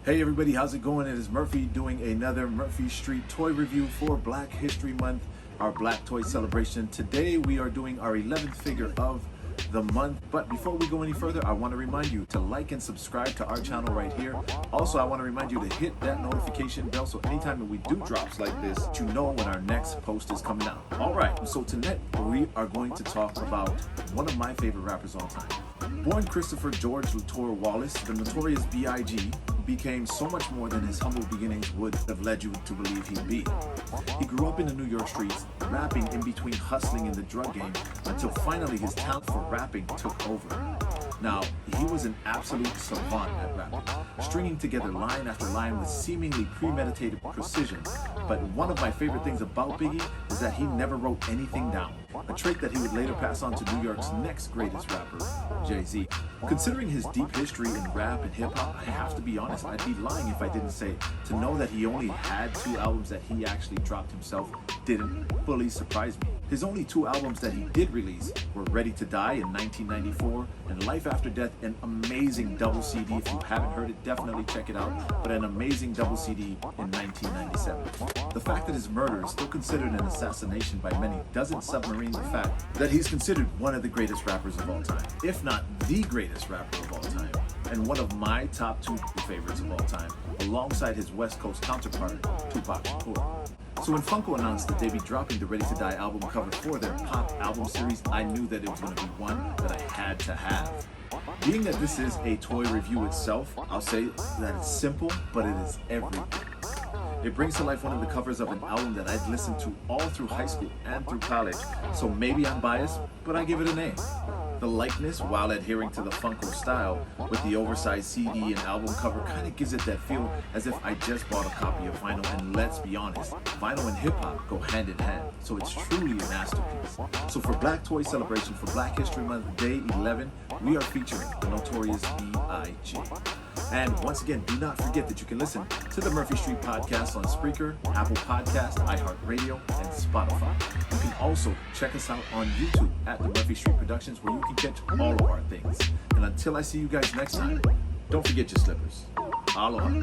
Hey everybody, how's it going? It is Murphy doing another Murphy Street toy review for Black History Month, our Black Toy celebration. Today we are doing our 11th figure of the month. But before we go any further, I want to remind you to like and subscribe to our channel right here. Also, I want to remind you to hit that notification bell so anytime that we do drops like this, you know when our next post is coming out. All right, so tonight we are going to talk about one of my favorite rappers all time. Born Christopher George Latour Wallace, the Notorious B.I.G. became so much more than his humble beginnings would have led you to believe he'd be. He grew up in the New York streets, rapping in between hustling in the drug game, until finally his talent for rapping took over. Now, he was an absolute savant at rapping, stringing together line after line with seemingly premeditated precision. But one of my favorite things about Biggie is that he never wrote anything down, a trait that he would later pass on to New York's next greatest rapper, Jay-Z. Considering his deep history in rap and hip-hop, I have to be honest, I'd be lying if I didn't say to know that he only had 2 albums that he actually dropped himself didn't fully surprise me. His only 2 albums that he did release were Ready to Die in 1994 and Life After Death, an amazing double CD. If you haven't heard it, definitely check it out, but an amazing double CD in 1997. The fact that his murder is still considered an assassination by many doesn't submarine the fact that he's considered one of the greatest rappers of all time, if not the greatest rapper of all time, and one of my top 2 favorites of all time, alongside his West Coast counterpart, Tupac Shakur. So when Funko announced that they'd be dropping the Ready to Die album cover for their PoP album series, I knew that it was going to be one that I had to have. Being that this is a toy review itself, I'll say that it's simple, but it is everything. It brings to life one of the covers of an album that I'd listened to all through high school and through college, so maybe I'm biased, but I give it an A. The likeness, while adhering to the Funko style, with the oversized CD and album cover, kind of gives it that feel as if I just bought a copy of vinyl, and let's be honest, vinyl and hip-hop go hand in hand, so it's truly a masterpiece. So for Black Toy Celebration for Black History Month, Day 11, we are featuring the Notorious B.I.G. And once again, do not forget that you can listen to the Murphy Street Podcast on Spreaker, Apple Podcast, iHeartRadio, and Spotify. You can also check us out on YouTube at the Murphy Street Productions, where you can catch all of our things. And until I see you guys next time, don't forget your slippers. Aloha.